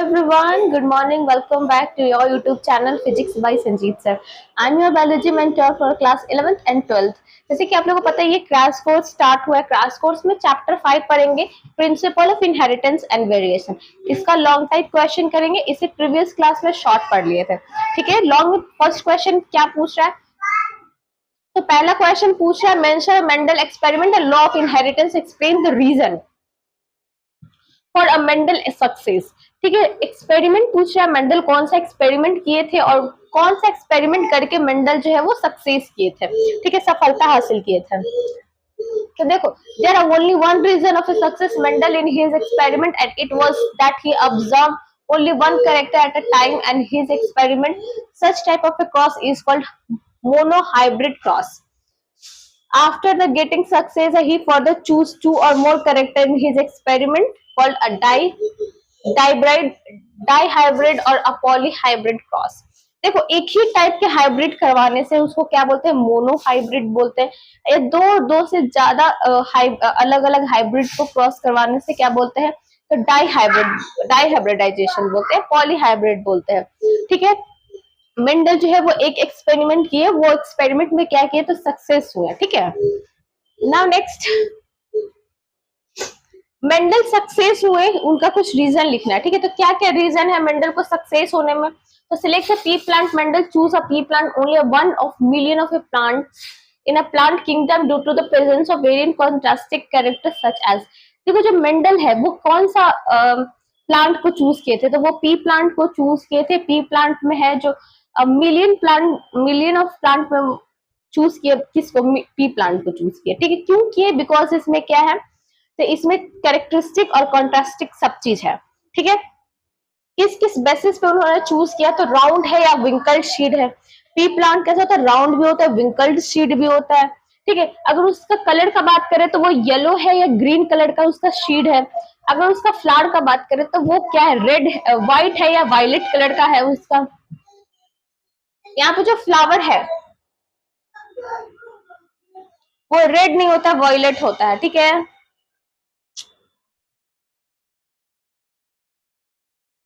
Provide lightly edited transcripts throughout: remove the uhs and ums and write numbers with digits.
everyone, good morning. Welcome back to your YouTube channel Physics by Sanjeet sir. I'm your biology mentor for class 11th and 12th. जैसे कि आप लोगों को पता है ये क्रैश कोर्स स्टार्ट हुआ है। क्रैश कोर्स में चैप्टर 5 पढ़ेंगे, principle of inheritance and variation. इसका लॉन्ग टाइप क्वेश्चन करेंगे, इसे प्रीवियस क्लास में शॉर्ट पढ़ लिए थे। ठीक है, लॉन्ग फर्स्ट क्वेश्चन क्या पूछ रहा है? तो पहला क्वेश्चन पूछ रहा है mention Mendel experiment law of inheritance, explain the reason for a Mendel success. ठीक है, एक्सपेरिमेंट पूछ रहा है मेंडल कौन सा एक्सपेरिमेंट किए थे और कौन सा एक्सपेरिमेंट करके मेंडल जो है वो सक्सेस किए थे। ठीक है, सफलता हासिल किए थे। तो देखो, there are only one reason of success Mendel in his experiment and it was that he observe only one character at a time and his experiment. Such type of a cross is called monohybrid cross. After the getting success, he further choose two or more character in his experiment called a dihybrid और अ polyhybrid cross. देखो, एक ही type के hybrid करवाने से उसको क्या बोलते हैं? मोनोहाइब्रिड बोलते हैं। ये दो से ज्यादा अलग अलग हाइब्रिड को क्रॉस करवाने से क्या बोलते हैं? तो डाइहाइब्रिडाइजेशन बोलते हैं, पॉलीहाइब्रिड बोलते हैं। ठीक है, मेंडल जो है वो एक एक्सपेरिमेंट किए, वो एक्सपेरिमेंट में क्या किए? तो सक्सेस हुए। ठीक है, नाउ नेक्स्ट, मेंडल सक्सेस हुए, उनका कुछ रीजन लिखना है। ठीक है, तो क्या क्या रीजन है मेंडल को सक्सेस होने में? तो select a pea plant, Mendel choose a pea plant only one of million of a plant in a plant kingdom due to the presence of variant contrastic character such as. देखो, जो Mendel है वो कौन सा plant को choose किए थे? तो वो पी प्लांट को चूज किए थे। पी प्लांट में है जो मिलियन ऑफ प्लांट में चूज किए, किसको? पी प्लांट को चूज किया। ठीक है, क्यों किए? बिकॉज इसमें क्या है? तो इसमें कैरेक्टरिस्टिक और कॉन्ट्रास्टिक सब चीज है। ठीक है, किस किस बेसिस पे उन्होंने चूज किया? तो राउंड है या विंकल्ड शीड है। पी प्लांट कैसा होता है? राउंड भी होता है, विंकल्ड शीड भी होता है। ठीक है, अगर उसका कलर का बात करें तो वो येलो है या ग्रीन कलर का उसका शीड है। अगर उसका फ्लावर का बात करें तो वो क्या है? रेड, व्हाइट है या वायलेट कलर का है उसका। यहाँ पे जो फ्लावर है वो रेड नहीं होता, वायलेट होता है। ठीक है,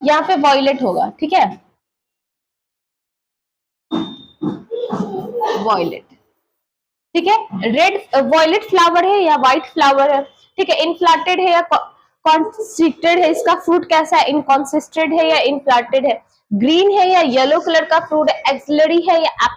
यहाँ पे वॉयलेट होगा। ठीक है, वॉयलेट। ठीक है, रेड वॉयलेट फ्लावर है या व्हाइट फ्लावर है। ठीक है, इनफ्लाटेड है या कॉन्सिस्टेड है, इसका फ्रूट कैसा है? इनकॉन्सिस्टेड है या इनफ्लाटेड है। ग्रीन है या येलो कलर का फ्रूट है। एक्सिलरी है या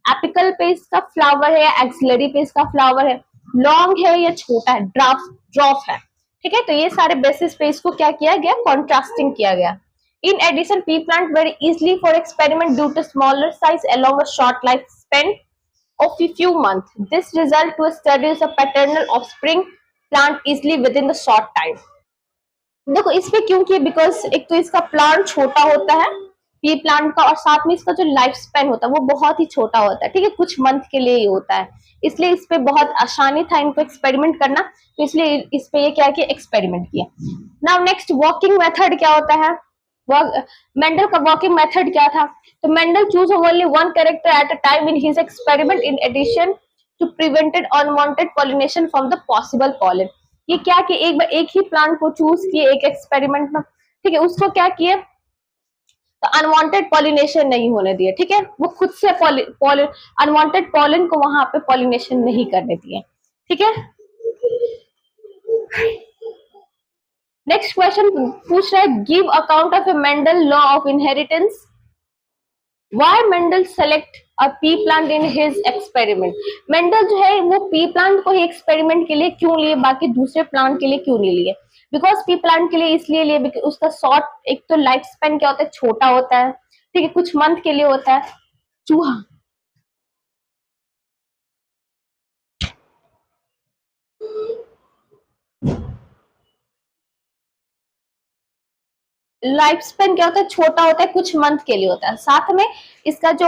एपिकल पे इसका फ्लावर है या एक्सिलरी पे इसका फ्लावर है। लॉन्ग है या छोटा है। ड्रॉप है। ठीक है, तो ये सारे बेसिस पे इसको क्या किया गया? कॉन्ट्रास्टिंग किया गया। In addition, pea plant very easily for experiment due to smaller size along a short lifespan of a few months. This result to studies a paternal offspring plant easily within the short time. देखो, इस पे क्यों किया? Because एक तो इसका plant छोटा होता है, पी प्लांट का, और साथ में इसका जो लाइफ स्पेन होता है वो बहुत ही छोटा होता है। ठीक है, कुछ मंथ के लिए ही होता है, इसलिए इस पे बहुत आसानी था इनको एक्सपेरिमेंट करना, तो इसलिए इस पे ये क्या किया? एक्सपेरिमेंट किया। नाउ नेक्स्ट, वर्किंग मेथड क्या होता है? मेंडल का वर्किंग मेथड क्या था? तो Mendel choose only one character at a time in his experiment in addition to prevented unwanted pollination from the possible pollen. ये क्या कि एक ही प्लांट को चूज किए एक एक्सपेरिमेंट में। ठीक है, उसको क्या किए? तो अनवांटेड पॉलिनेशन नहीं होने दिए। ठीक है, वो खुद से अनवांटेड पॉलन को वहां पे पॉलिनेशन नहीं करने दिए। ठीक है, नेक्स्ट क्वेश्चन पूछ रहा है give account of A Mendel law of inheritance. Why Mendel select a pea plant in his experiment? Mendel जो है वो पी प्लांट को ही एक्सपेरिमेंट के लिए क्यों लिए, बाकी दूसरे प्लांट के लिए क्यों नहीं लिए? बिकॉज पी प्लांट के लिए इसलिए लिए बिकॉज उसका शॉर्ट, एक तो लाइफ स्पेन क्या होता है? छोटा होता है। ठीक है, कुछ मंथ के लिए होता है। चूहा, लाइफ स्पेन क्या होता है? छोटा होता है, कुछ मंथ के लिए होता है। साथ में इसका जो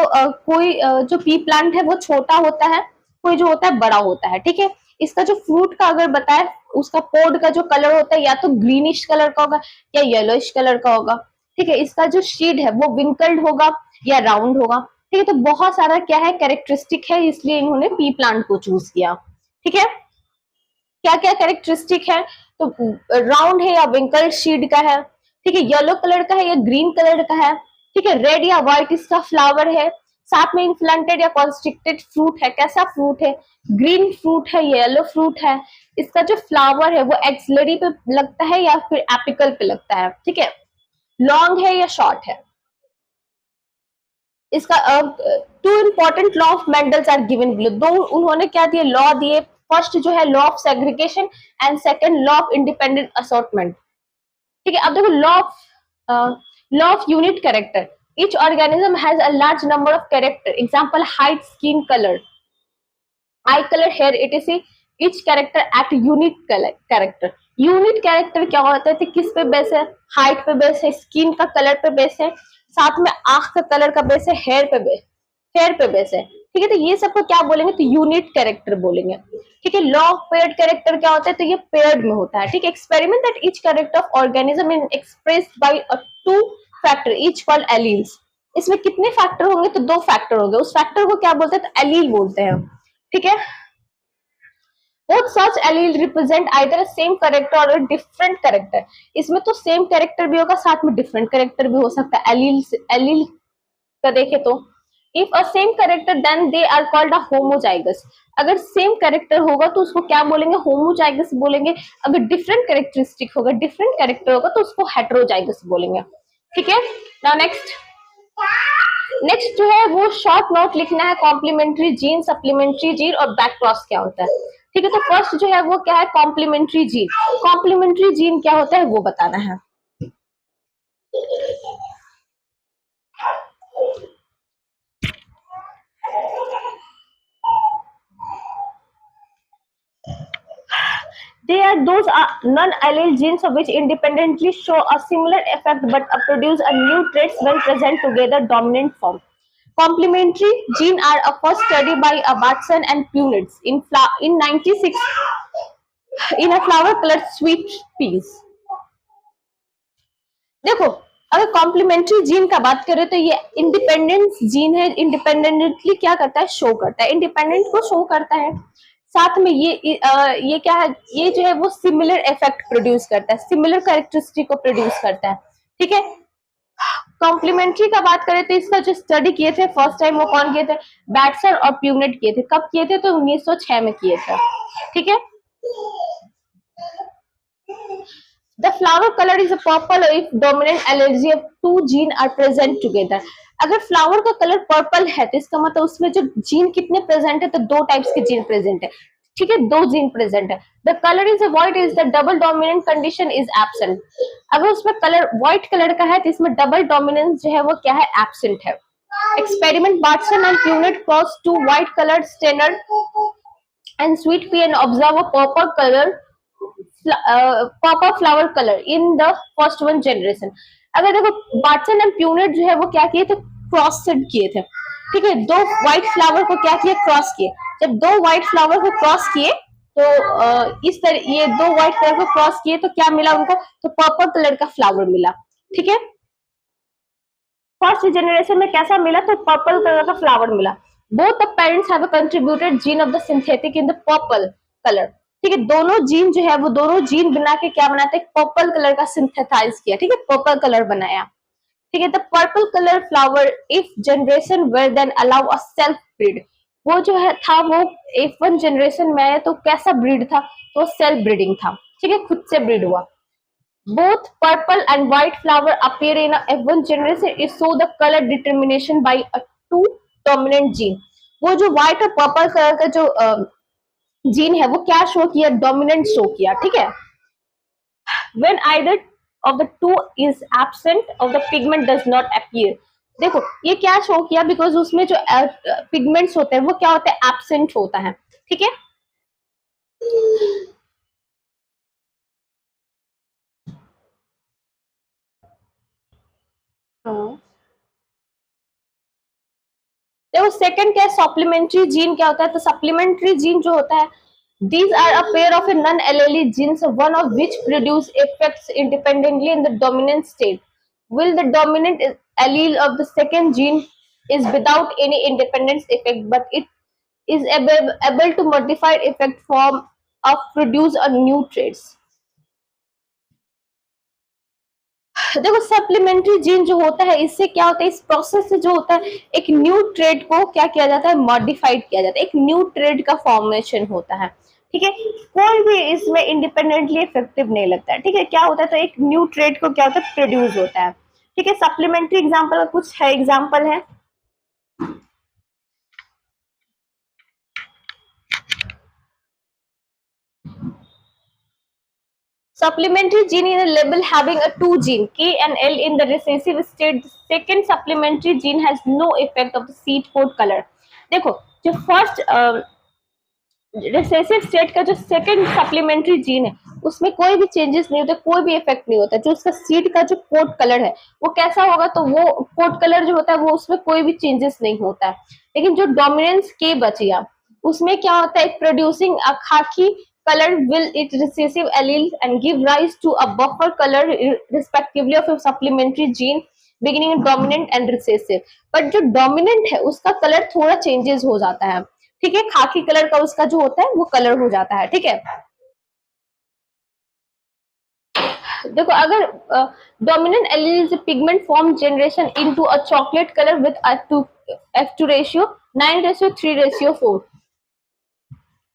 जो पी प्लांट है वो छोटा होता है, कोई जो होता है बड़ा होता है। ठीक है, इसका जो फ्रूट का अगर बताए, उसका पोड का जो कलर होता है या तो ग्रीनिश कलर का होगा या येलोइश कलर का होगा। ठीक है, इसका जो शीड है वो विंकल्ड होगा या राउंड होगा। ठीक है, तो बहुत सारा क्या है? कैरेक्टरिस्टिक है, इसलिए इन्होंने पी प्लांट को चूज किया। ठीक है, क्या क्या कैरेक्टरिस्टिक है? तो राउंड है या विंकल्ड शीड का है, ठीक है, येलो कलर का है या ग्रीन कलर का है, ठीक है, रेड या व्हाइट इसका फ्लावर है, साथ में इन्फ्लेंटेड या कॉन्स्ट्रिक्टेड फ्रूट है, कैसा फ्रूट है, ग्रीन फ्रूट है, येलो फ्रूट है, इसका जो फ्लावर है वो एक्सिलरी पे लगता है या फिर एपिकल पे लगता है, ठीक है, लॉन्ग है या शॉर्ट है। इसका two important law of Mendel's are given below, दो उन्होंने क्या दिए, लॉ दिए, फर्स्ट जो है law of segregation and second law of independent assortment, ठीक है। अब देखो law of unit character, each organism has a large number of character, example height, skin color, eye color, hair, etc, each character act unique character। Unit character क्या होता है, तो किस पे बेस है, हाइट पे बेस है, स्किन का कलर पे बेस है, साथ में आंख का कलर का बेस है, हेयर पे बेस है, ठीक है। तो ये सबको क्या बोलेंगे, तो यूनिट कैरेक्टर बोलेंगे, ठीक है। लॉ ऑफ पेयर्ड कैरेक्टर क्या होता है, तो ये पेयर्ड में होता है, ठीक है। Experiment that each character of organism in expressed by a two factor each called alleles. इसमें कितने फैक्टर होंगे, तो दो फैक्टर होंगे, उस फैक्टर को क्या बोलते हैं, तो एलील बोलते हैं, ठीक है। Both such allele represent either a same character or a different character। इसमें तो सेम कैरेक्टर भी होगा, साथ में डिफरेंट कैरेक्टर भी हो सकता है, एलील का देखे तो if a same character then they are called a homozygous. अगर सेम कैरेक्टर होगा तो उसको क्या बोलेंगे, होमोजाइगस बोलेंगे। अगर डिफरेंट कैरेक्टरिस्टिक होगा, डिफरेंट कैरेक्टर होगा तो उसको हेटेरोजाइगस बोलेंगे, ठीक है। नाउ नेक्स्ट जो है वो शॉर्ट नोट लिखना है, कॉम्प्लीमेंट्री जीन, सप्लीमेंट्री जीन और बैक क्रॉस क्या होता है, ठीक है। तो फर्स्ट जो है वो क्या है, कॉम्प्लीमेंट्री जीन। कॉम्प्लीमेंट्री जीन क्या होता है वो बताना है। They are those non-allele genes which independently show a similar effect but produce a new traits when present together dominant form. Complementary gene are first studied by Watson and Punnett in 96 in a flower-colored sweet peas. देखो, अगर complementary gene का बात करें तो ये independent gene है, independently क्या करता है, शो करता है, इंडिपेंडेंट को शो करता है, साथ में ये क्या है, ये जो है वो सिमिलर इफेक्ट प्रोड्यूस करता है, सिमिलर कैरेक्टरिस्टिक को प्रोड्यूस करता है, ठीक है। कॉम्प्लीमेंट्री का बात करें तो इसका जो स्टडी किए थे फर्स्ट टाइम वो कौन किए थे, बैट्सन और प्यूनेट किए थे, कब किए थे, तो 1906 में किए थे, ठीक है। The flower color is a purple if dominant allergy of two gene are present together। अगर फ्लावर का कलर पर्पल है तो इसका मतलब उसमें जो जीन कितने प्रेजेंट है, तो दो टाइप्स के जीन प्रेजेंट है, ठीक है, दो जीन प्रेजेंट है। The colour is white is the double dominant condition is absent. अगर उसमें कलर व्हाइट कलर का है तो इसमें डबल डोमिनेंस जो है वो क्या है, एब्सेंट है। Experiment Bateson and Punnett cross two white coloured strain and sweet pea and observe a purple color purple flower color in the first one generation। अगर देखो बाटसन एंड प्यूनेट जो है वो क्या किए थे, क्रॉस सेट किए थे, ठीक है। दो व्हाइट फ्लावर को क्या किए, क्रॉस किए। जब दो व्हाइट फ्लावर को क्रॉस किए तो इस तरह ये दो व्हाइट कलर को क्रॉस किए तो क्या मिला उनको, तो पर्पल कलर का फ्लावर मिला, ठीक है। फर्स्ट जनरेशन में कैसा मिला, तो पर्पल कलर का फ्लावर मिला। Both the parents have contributed gene of the synthetic in the purple colour, ठीक है। दोनों जीन जो है वो दोनों जीन बना के क्या बनाते हैं, पर्पल कलर का सिंथेसाइज किया, ठीक है, पर्पल कलर बनाया, ठीक है। The purple colour flower if generation where then allow a self breed, वो जो है था वो इफ वन जनरेशन में आया तो कैसा ब्रीड था, तो सेल्फ ब्रीडिंग था, ठीक है, खुद से ब्रीड हुआ। Both purple and white flower appear in a F1 generation. It show the color determination by a two dominant gene। वो जो white और purple कलर का जो जीन है वो क्या शो किया, डोमिनेंट शो किया, ठीक है। When either of the two is absent of the pigment does not appear। देखो ये क्या शो किया, बिकॉज उसमें जो पिगमेंट्स होते हैं वो क्या होता है, एब्सेंट होता है, ठीक है। देखो सेकंड क्या है, सप्लीमेंट्री जीन क्या होता है, तो सप्लीमेंट्री जीन जो होता है, these are a pair of a non-allele genes, one of which produce effects independently in the dominant state, while the dominant allele of the second gene is without any independent effect, but it is able to modify effect form of produce a new traits। देखो supplementary gene जो होता है इससे क्या होता है, इस process से जो होता है एक न्यू ट्रेड को क्या किया जाता है, मॉडिफाइड किया जाता है, एक न्यू ट्रेड का फॉर्मेशन होता है। ठीक है, कोई भी इसमें इंडिपेंडेंटली इफेक्टिव नहीं लगता है। ठीक है, क्या होता है, तो एक न्यू ट्रेड को क्या होता है, प्रोड्यूस होता है। ठीक है, सप्लीमेंट्री एग्जाम्पल कुछ है, एग्जाम्पल है supplementary gene in a label having a two gene K and L in the recessive state. The second supplementary gene has no effect of the seed coat color. देखो जो first recessive state का जो second supplementary gene है उसमें कोई भी changes नहीं होता, कोई भी इफेक्ट नहीं होता। जो उसका सीड का जो कोट कलर है वो कैसा होगा, तो वो कोट कलर जो होता है वो उसमें कोई भी चेंजेस नहीं होता है। लेकिन जो डोमिनेंस के बचिया उसमें क्या होता है, प्रोड्यूसिंग अ खाकी color will it recessive alleles and give rise to a buffer color respectively of a supplementary gene beginning in dominant and recessive। But जो डोमिनेंट है उसका कलर थोड़ा चेंजेस हो जाता है। ठीक है, खाकी कलर का उसका जो होता है वो कलर हो जाता है। ठीक है, देखो अगर dominant allele is pigment form generation into a chocolate colour with F2 ratio 9:3:4।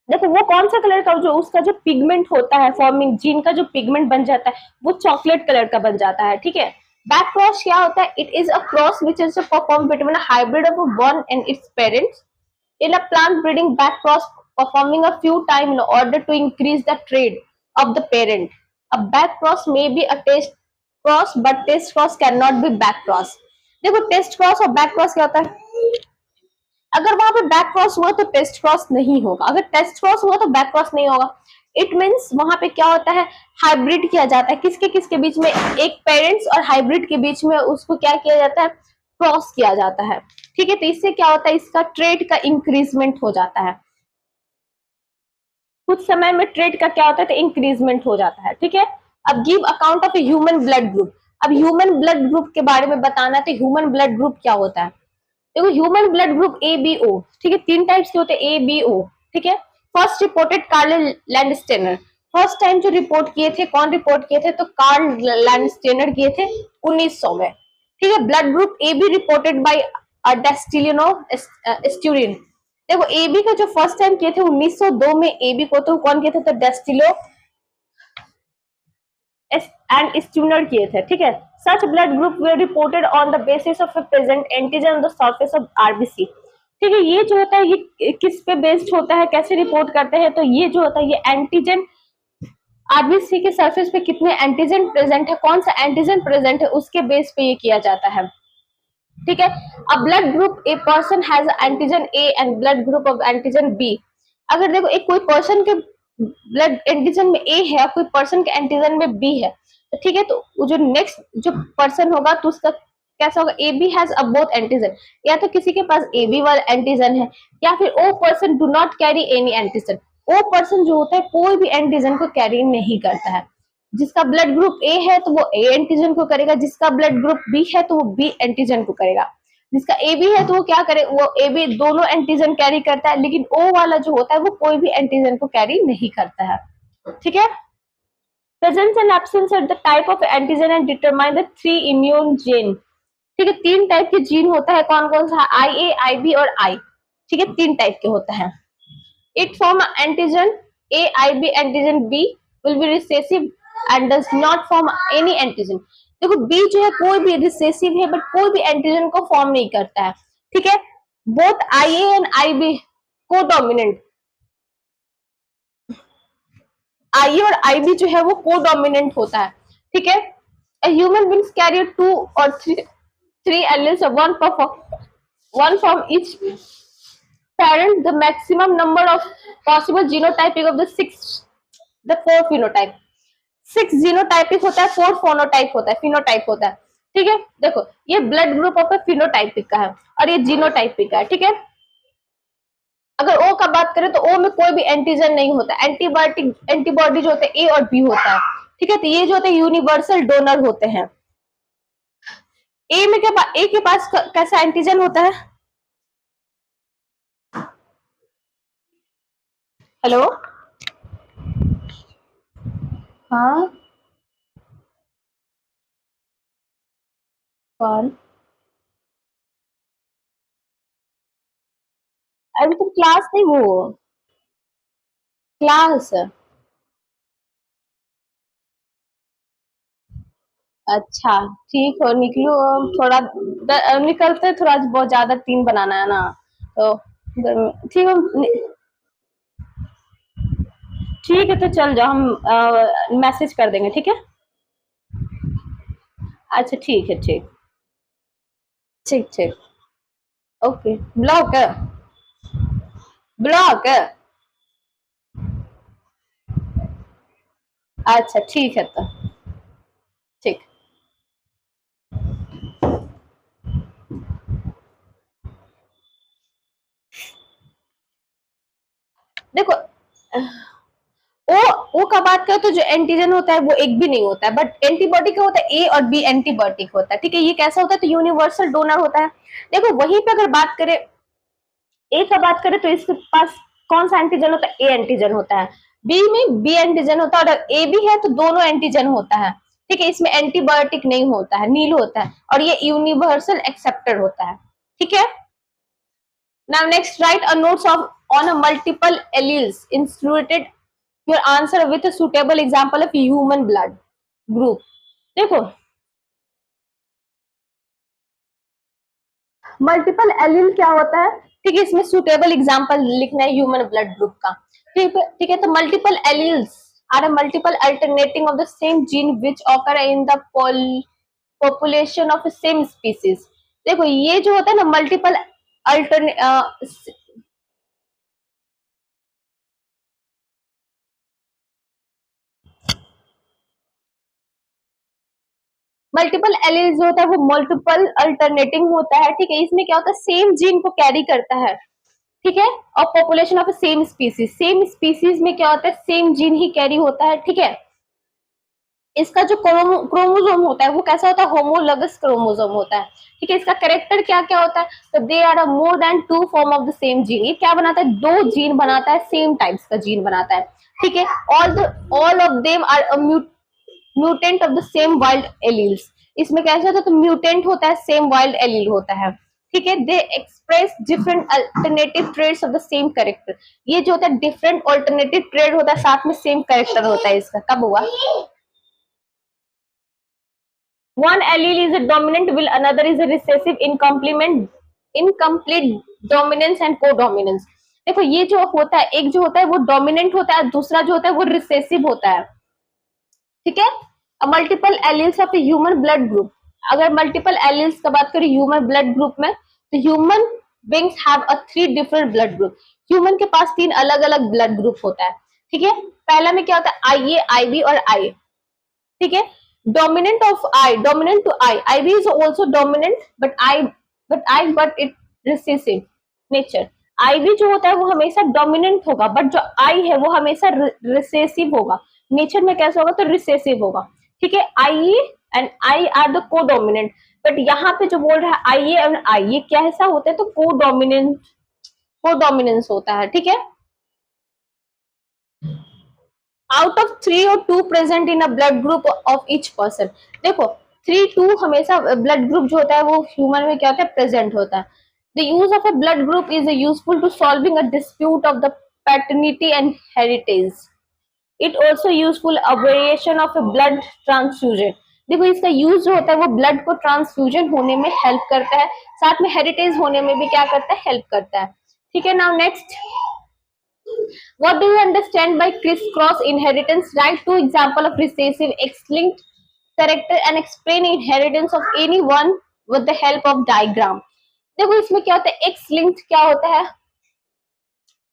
देखो वो कौन सा कलर का, जो उसका जो पिगमेंट होता है फॉर्मिंग जीन का जो पिगमेंट बन जाता है वो चॉकलेट कलर का बन जाता है। ठीक है, बैक क्रॉस क्या होता है, it is a cross which is perform between a hybrid of one and its parents in a plant breeding back cross performing a few times in order to increase the trade of the parent. A back cross may be a test cross but test cross cannot be back cross। देखो test cross और back cross क्या होता है, अगर वहां पे back cross हुआ तो टेस्ट क्रॉस नहीं होगा, अगर टेस्ट क्रॉस हुआ तो बैक क्रॉस नहीं होगा। इट मीन्स वहां पे क्या होता है, हाइब्रिड किया जाता है किसके किसके बीच में, एक पेरेंट्स और हाइब्रिड के बीच में उसको क्या किया जाता है, क्रॉस किया जाता है। ठीक है, तो इससे क्या होता है, इसका ट्रेड का इंक्रीजमेंट हो जाता है। कुछ समय में ट्रेड का क्या होता है, तो इंक्रीजमेंट हो जाता है। ठीक है, अब give account of a human blood group. अब ह्यूमन ब्लड ग्रुप के बारे में बताना, तो ह्यूमन ब्लड ग्रुप क्या होता है, देखो human blood group A B O. ठीक है, तीन टाइप्स के होते हैं ए बी ओ। ठीक है, first reported Karl Landsteiner, first time जो रिपोर्ट किए थे, कौन रिपोर्ट किए थे, तो कार्ल लैंडस्टेनर किए थे 1900 में। ठीक है, blood group A B reported by Decastello Sturli. देखो ए बी का जो फर्स्ट टाइम किए थे 1902 में ए बी को, तो कौन किए थे, तो डेस्टिलो एंड स्टूनर किए थे। ठीक है, such blood group were reported on the basis of present antigen on the surface of RBC. ठीक है, ये जो होता है ये किस पे बेस्ड होता है, कैसे रिपोर्ट करते हैं, तो ये जो होता है ये एंटीजन आरबीसी के सरफेस पे कितने एंटीजन प्रेजेंट है, कौन सा एंटीजन प्रेजेंट है उसके बेस पे ये किया जाता है। ठीक है, a blood group A person has antigen A and blood group of antigen B. अगर देखो एक कोई पर्सन के ब्लड एंटीजन में ए है, कोई पर्सन के एंटीजन में बी है, तो ठीक है, तो वो जो नेक्स्ट जो पर्सन होगा तो उसका कैसा होगा, A B has a both antigen, या तो किसी के पास ए बी वाला एंटीजन है, या फिर O person do not carry any antigen. O person जो होता है कोई भी एंटीजन को कैरी नहीं करता है। जिसका ब्लड ग्रुप ए है तो वो ए एंटीजन को करेगा, जिसका ब्लड ग्रुप बी है तो वो बी एंटीजन को करेगा, जिसका ए बी है तो वो क्या करे, वो ए बी दोनों एंटीजन कैरी करता है, लेकिन ओ वाला जो होता है वो कोई भी एंटीजन को कैरी नहीं करता है। ठीक है, presence and absence of the type of antigen and determine the three immune gene. ठीक है, तीन टाइप के जीन होता है, कौन कौन सा, आई ए आई बी और आई। ठीक है, तीन टाइप के होता है। It form antigen A, IB antigen B will be recessive and does not form any antigen। देखो B जो है कोई भी रिसेसिव है बट कोई भी एंटीजन को फॉर्म नहीं करता है। ठीक है, बोथ IA एंड IB को डोमिनेंट, IA और IB जो है वो को डोमिनेंट होता है। ठीक है, a human beings carry two or three alleles of one from each parent, the maximum number of possible genotyping of the six, the four phenotype। Six genotypic होता है, फोर फोनोटाइप होता है, फिनोटाइप होता है। ठीक है, देखो ये ब्लड ग्रुप ऑफ फिनोटाइपिक का है और ये जीनोटाइपिक का है। ठीक है, अगर ओ का बात करें तो ओ में कोई भी एंटीजन नहीं होता, एंटीबायोटिक एंटीबॉडी जो होते हैं ए और बी होता है। ठीक है, तो ये जो होते हैं यूनिवर्सल डोनर होते हैं। ए में क्या, ए के पास कैसा एंटीजन होता है, हेलो, हाँ कौन? अभी तो क्लास नहीं, वो क्लास। अच्छा, ठीक हो, निकलो। थोड़ा निकलते थोड़ा, बहुत ज्यादा 3 बनाना है ना, तो ठीक हो, ठीक है, तो चल जाओ, हम मैसेज कर देंगे, ठीक है। अच्छा, ठीक है, ठीक, ठीक, ठीक। ओके, ब्लॉक है, ब्लॉक है। अच्छा, ठीक है, तो ठीक। देखो, ओ ओ का बात करें तो जो एंटीजन होता है वो एक भी नहीं होता है, बट एंटीबॉडी का होता है, ए और बी एंटीबॉडी होता है, ठीक है। ये कैसा होता है, तो यूनिवर्सल डोनर होता है। देखो, वहीं पे अगर बात करें, ए का बात करें तो इसके पास कौन सा एंटीजन होता है, ए एंटीजन होता है। बी में बी एंटीजन होता है, और ए भी है तो दोनों एंटीजन होता है, ठीक है। इसमें एंटीबायोटिक नहीं होता है, नील होता है, और ये यूनिवर्सल एक्सेप्टेड होता है, ठीक है। Now next write a notes of on a multiple alleles instituted your answer with a suitable example of human blood group। देखो, मल्टीपल एलील क्या होता है, ठीक है, इसमें सुटेबल एग्जांपल लिखना है ह्यूमन ब्लड ग्रुप का, ठीक है, ठीक है। तो multiple alleles are a multiple alternating of the same gene which occur in the population of same species. देखो, ये जो होता है ना मल्टीपल अल्टरने मल्टीपल एलील जो होता है वो मल्टीपल अल्टरनेटिंग होता है, ठीक है। इसमें क्या होता है, सेम जीन को कैरी करता है, ठीक है। और पॉपुलेशन ऑफ सेम स्पीसीज में क्या होता है, सेम जीन ही कैरी होता है, ठीक है। इसका जो क्रोमोजोम होता है वो कैसा होता है, होमोलगस क्रोमोजोम होता है, ठीक है। इसका कैरेक्टर क्या क्या होता है, तो they are more than 2 form of the same gene. ये क्या बनाता है, 2 जीन बनाता है, सेम टाइप्स का जीन बनाता है, ठीक है। All of them are mutant of the same wild alleles. इसमें कैसा होता है, तो म्यूटेंट होता है, सेम वाइल्ड एलील होता है, ठीक है। They express different alternative traits of the same character. ये जो होता है डिफरेंट अल्टरनेटिव ट्रेड होता है, साथ में सेम कैरेक्टर होता है इसका। कब हुआ, one allele is a dominant while another is a recessive incomplete dominance and codominance। देखो, ये जो होता है, एक जो होता है वो डोमिनेंट होता है, दूसरा जो होता है वो रिसेसिव होता है, ठीक है। Multiple alleles of human blood group, अगर मल्टीपल एलील्स का बात करें ह्यूमन ब्लड ग्रुप में, तो human beings have a 3 different blood group. Human के पास 3 अलग अलग ब्लड ग्रुप होता है, ठीक है। पहला में क्या होता है, आई ए, आई बी और आई, ठीक है। Dominant to I B is also dominant, but it recessive nature. I B जो होता है वो हमेशा डोमिनेंट होगा, बट जो आई है वो हमेशा रिसेसिव होगा, नेचर में कैसा होगा, तो रिसेसिव होगा, ठीक है। आई एंड आई आर द को डोमिनेंट, बट यहाँ पे जो बोल रहा है आई एंड आई, ये क्या ऐसा होता है, तो को डोमिनेंस होता है, ठीक है। आउट ऑफ 3 और 2 present in a blood group of each person. देखो, 3 2 हमेशा ब्लड ग्रुप जो होता है वो ह्यूमन में क्या होता है, प्रेजेंट होता है। The use of a blood group is useful to solving a dispute of the paternity and heritage. It also useful a variation of a blood transfusion. देखो, इसका यूज जो होता है वो ब्लड को ट्रांसफ्यूजन होने में हेल्प करता है, साथ में हेरिटेज होने में भी क्या करता है, हेल्प करता है, ठीक है। Now next, what do you understand by crisscross inheritance? Write 2 example of recessive X-linked character and explain inheritance of any one with the help of diagram। देखो, इसमें क्या होता है, एक्स लिंक्ड क्या होता है,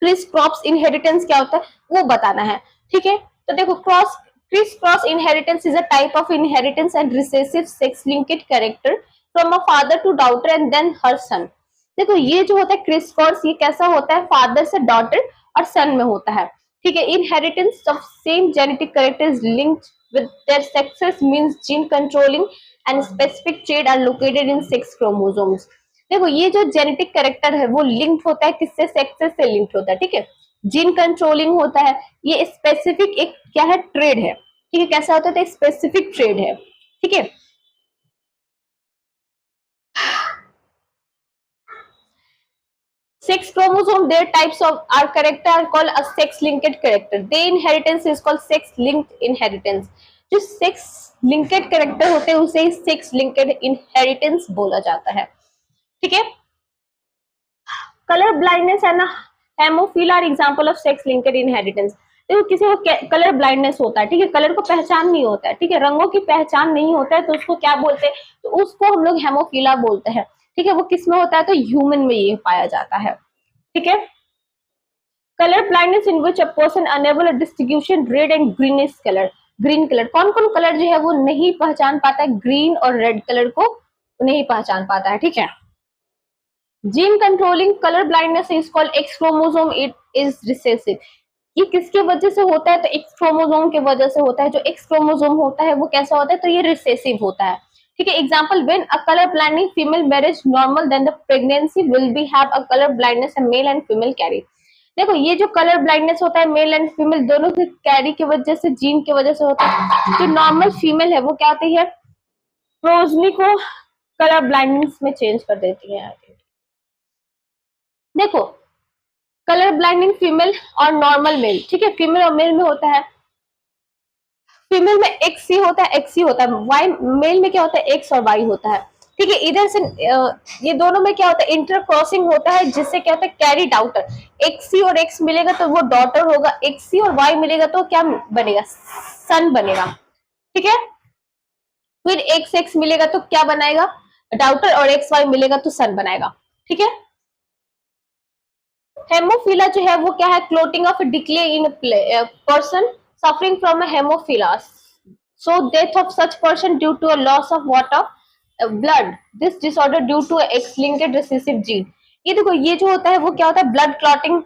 क्रिस क्रॉस इनहेरिटेंस क्या होता है, वो बताना है, ठीक है। तो देखो, criss cross inheritance is a type of inheritance and recessive sex linked character from a father to daughter and then her son. देखो, ये जो होता है क्रिस क्रॉस, ये कैसा होता है, फादर से डॉटर और सन में होता है, ठीक है। Inheritance of same genetic character is linked with their sexes means gene controlling and specific trait are located in sex chromosomes। देखो, ये जो जेनेटिक कैरेक्टर है वो लिंक्ड होता है किससे, सेक्सेस से लिंक्ड होता है, ठीक है। जीन कंट्रोलिंग होता है, ये स्पेसिफिक एक क्या है, ट्रेड है, ठीक है। कैसा होता है, तो स्पेसिफिक ट्रेड है, ठीक है। 6 chromosome, their types of are character are called a sex linked character. Their inheritance is called sex linked inheritance. जो सेक्स लिंकेड कैरेक्टर होते हैं उसे सेक्स लिंकेड इनहेरिटेंस बोला जाता है। ठीक है, कलर ब्लाइंडनेस है ना, haemophilia are example of sex linked inheritance. देखो किसी को कलर ब्लाइंडनेस होता है, ठीक है, कलर को पहचान नहीं होता है, ठीक है, रंगों की पहचान नहीं होता है, तो उसको क्या बोलते हैं, तो उसको हम लोग हेमोफीलिया बोलते हैं। ठीक है, वो किस में होता है, तो ह्यूमन में ये पाया जाता है। ठीक है, colour blindness in which a person unable distinguishing red and greenish colour. Green colour, कौन कौन कलर जो है वो नहीं पहचान पाता है, ग्रीन और रेड कलर को नहीं पहचान पाता है। ठीक है, gene controlling colour blindness is called x chromosome, it is recessive. ये किसके वजह से होता है, तो एक्स क्रोमोसोम की वजह से होता है। जो एक्स क्रोमोसोम होता है वो कैसा होता है, तो ये रिसेसिव होता है। ठीक है, example, when a colour blinding female marriage normal then the pregnancy will be have a colour blindness male and female carry. देखो ये जो कलर ब्लाइंडनेस होता है मेल एंड फीमेल दोनों के कैरी की वजह से, जीन की वजह से होता है। जो नॉर्मल फीमेल है वो क्या होती है, प्रोजनी को कलर ब्लाइंडनेस में चेंज कर देती है। देखो कलर ब्लाइंडिंग फीमेल और नॉर्मल मेल, ठीक है, फीमेल और मेल में होता है, फीमेल में एक्स ही होता है, एक्स ही होता है, वाई मेल में क्या होता है, एक्स और वाई होता है। ठीक है, इधर से ये दोनों में क्या होता है, इंटर क्रॉसिंग होता है, जिससे क्या होता है, कैरी डाउटर। एक्स सी और एक्स मिलेगा तो वो डॉटर होगा, एक्स सी और वाई मिलेगा तो क्या बनेगा, सन बनेगा। ठीक है, फिर एक्स एक्स मिलेगा तो क्या बनाएगा, डाउटर, और एक्स वाई मिलेगा तो सन बनाएगा। ठीक है, हेमोफीलिया जो है वो क्या है, clotting of delay in person suffering from a haemophilia, so death of such person due to a loss of water blood, this disorder due to X linked recessive gene. ये देखो ये जो होता है वो क्या होता है, ब्लड क्लॉटिंग,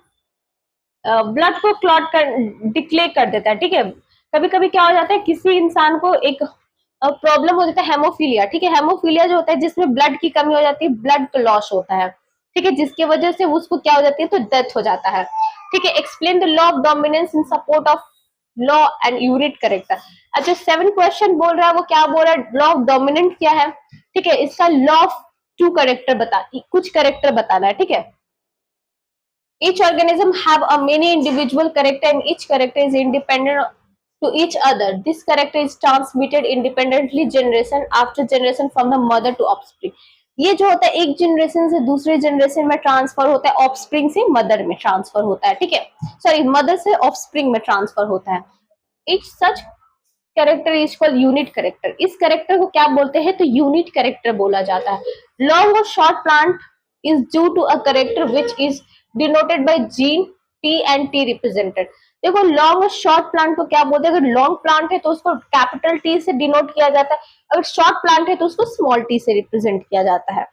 ब्लड को क्लॉट कर डिक्ले कर देता है। ठीक है, कभी कभी क्या हो जाता है, किसी इंसान को एक प्रॉब्लम हो जाता है हेमोफीलिया। ठीक है, हेमोफीलिया जो होता है जिसमें ब्लड की कमी हो जाती है, ब्लड का लॉस होता है। ठीक है, जिसकी वजह से उसको क्या हो जाती है, तो डेथ हो जाता है। ठीक है, explain the law of dominance in support of law and unit character. अच्छा 7 क्वेश्चन बोल रहा है, वो क्या बोल रहा है, लॉ ऑफ डोमिनेंट क्या है। ठीक है, इसका लॉ ऑफ 2 करेक्टर बता, कुछ करेक्टर बताना है। ठीक है, each organism have a many individual character and each character is independent to each other. This character is transmitted independently generation after generation from the mother to offspring. ये जो होता है एक जनरेशन से दूसरे जनरेशन में ट्रांसफर होता है, ऑफस्प्रिंग से मदर में ट्रांसफर होता है। ठीक है, सॉरी, मदर से ऑफस्प्रिंग में ट्रांसफर होता है। Etch such character is called unit character. इस कैरेक्टर को क्या बोलते हैं, तो यूनिट कैरेक्टर बोला जाता है। लॉन्ग और short plant is due to a character which is denoted by gene T and T represented। देखो लॉन्ग और शॉर्ट प्लांट को क्या बोलते हैं, अगर लॉन्ग प्लांट है तो उसको कैपिटल टी से डिनोट किया जाता है, अगर शॉर्ट प्लांट है तो उसको स्मॉल टी से रिप्रेजेंट किया जाता है।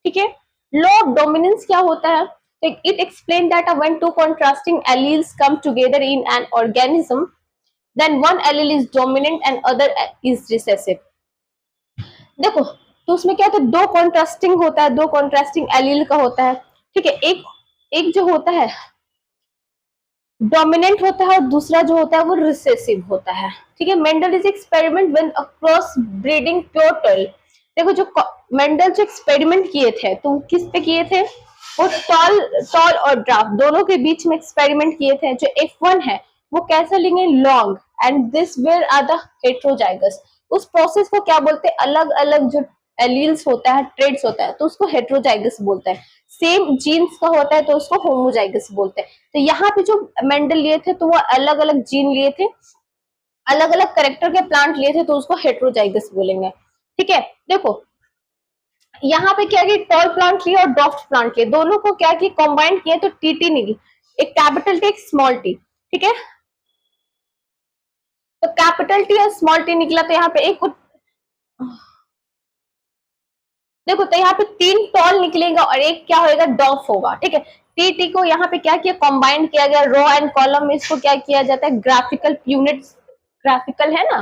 ठीक है, लॉ ऑफ डोमिनेंस क्या होता है, it explain that when two contrasting alleles come together in an organism then one allele is dominant and other is recessive. देखो तो उसमें क्या होता है, दो कॉन्ट्रास्टिंग होता है, दो कॉन्ट्रास्टिंग एलील का होता है। ठीक है, एक एक जो होता है डोमिनेंट होता है और दूसरा जो होता है वो रिसेसिव होता है। ठीक है, Mendel is experiment when a cross breeding total. देखो जो मेंडल जो एक्सपेरिमेंट किए थे तो किस पे किए थे, वो टॉल टॉल और ड्राफ्ट दोनों के बीच में एक्सपेरिमेंट किए थे। जो F1 है वो कैसे लेंगे, long, and this where are the heterozygous. उस प्रोसेस को क्या बोलते हैं, अलग अलग जो एलील्स होता है, ट्रेड्स होता है, तो उसको हेट्रोजाइगस बोलते हैं। सेम जीन्स का होता है तो उसको होमोजाइगस बोलते हैं। तो यहाँ पे जो मेंडल लिए थे तो वो अलग अलग जीन लिए थे, अलग अलग करेक्टर के प्लांट लिए थे, तो उसको हेट्रोजाइगस बोलेंगे। ठीक है, देखो यहाँ पे क्या किया, टॉल प्लांट लिए और डॉफ्ट प्लांट लिए, दोनों को क्या किया, कंबाइन किया तो टीटी निकली, एक कैपिटल टी एक स्मॉल टी। ठीक है, तो कैपिटल टी और स्मॉल टी निकला, तो यहाँ पे एक देखो तो यहाँ पे 3 टॉल निकलेगा और एक क्या होगा, डॉफ होगा। ठीक है, टी टी को यहाँ पे क्या किया, कंबाइन किया गया, रो एंड कॉलम में इसको क्या किया जाता है, ग्राफिकल यूनिट्स, ग्राफिकल है ना।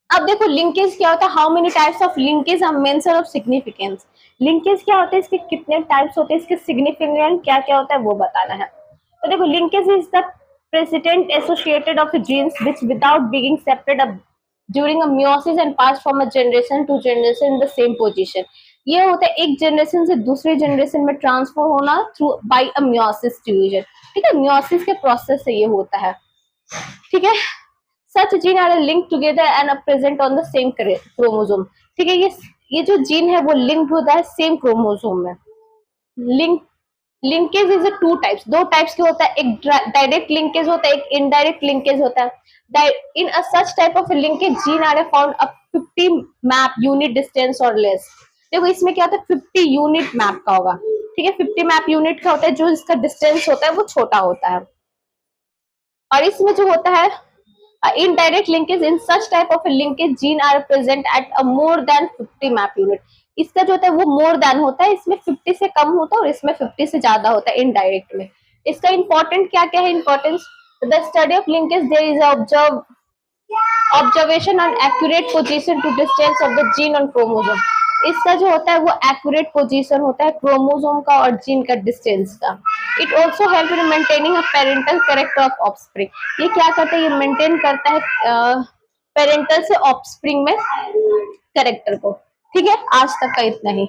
अब देखो लिंकेज क्या होता है, how many types of linkage are mention of significance. Linkage क्या होता है, इसके कितने टाइप्स होते हैं, इसके सिग्निफिकेंट क्या क्या होता है वो बताना है। तो देखो linkage is the president associated of genes which without being separate during a meiosis and pass from a generation to generation in the same position. ये होता है एक जनरेशन से दूसरे जनरेशन में ट्रांसफर होना थ्रू बाय अ मियोसिस डिवीजन। ठीक है, मियोसिस के प्रोसेस से ये होता है। ठीक है, such gene are link together and are present on the same chromosome. ठीक है, ये जो जीन है वो लिंक्ड होता है सेम क्रोमोसोम में। Link linkage is two types, दो टाइप्स के होता है, एक डायरेक्ट लिंकेज होता है, एक इनडायरेक्ट लिंकेज होता है। In a such type of linkage gene are found up 50 map unit distance और लेस। देखो इसमें क्या होता है, 50 यूनिट मैप का होगा। ठीक है, 50 मैप यूनिट का होता है, जो इसका डिस्टेंस होता है वो छोटा होता है। और इसमें जो होता है indirect linkage, in such type of a linkage gene are present at a more than 50 map unit। इसका जो होता है वो मोर देन होता है, इसमें 50 से कम होता है और इसमें 50 से ज्यादा होता है इनडायरेक्ट में। इसका इंपॉर्टेंट क्या क्या है importance, the study of linkage there is observation on accurate position to distance of the gene on chromosome. इसका जो होता है वो एक्यूरेट पोजीशन होता है क्रोमोसोम का और जीन का डिस्टेंस का। It also help in maintaining a parental character of offspring. ये क्या करता है, ये मेंटेन करता है पेरेंटल से ऑफस्प्रिंग में करेक्टर को। ठीक है, आज तक का इतना ही।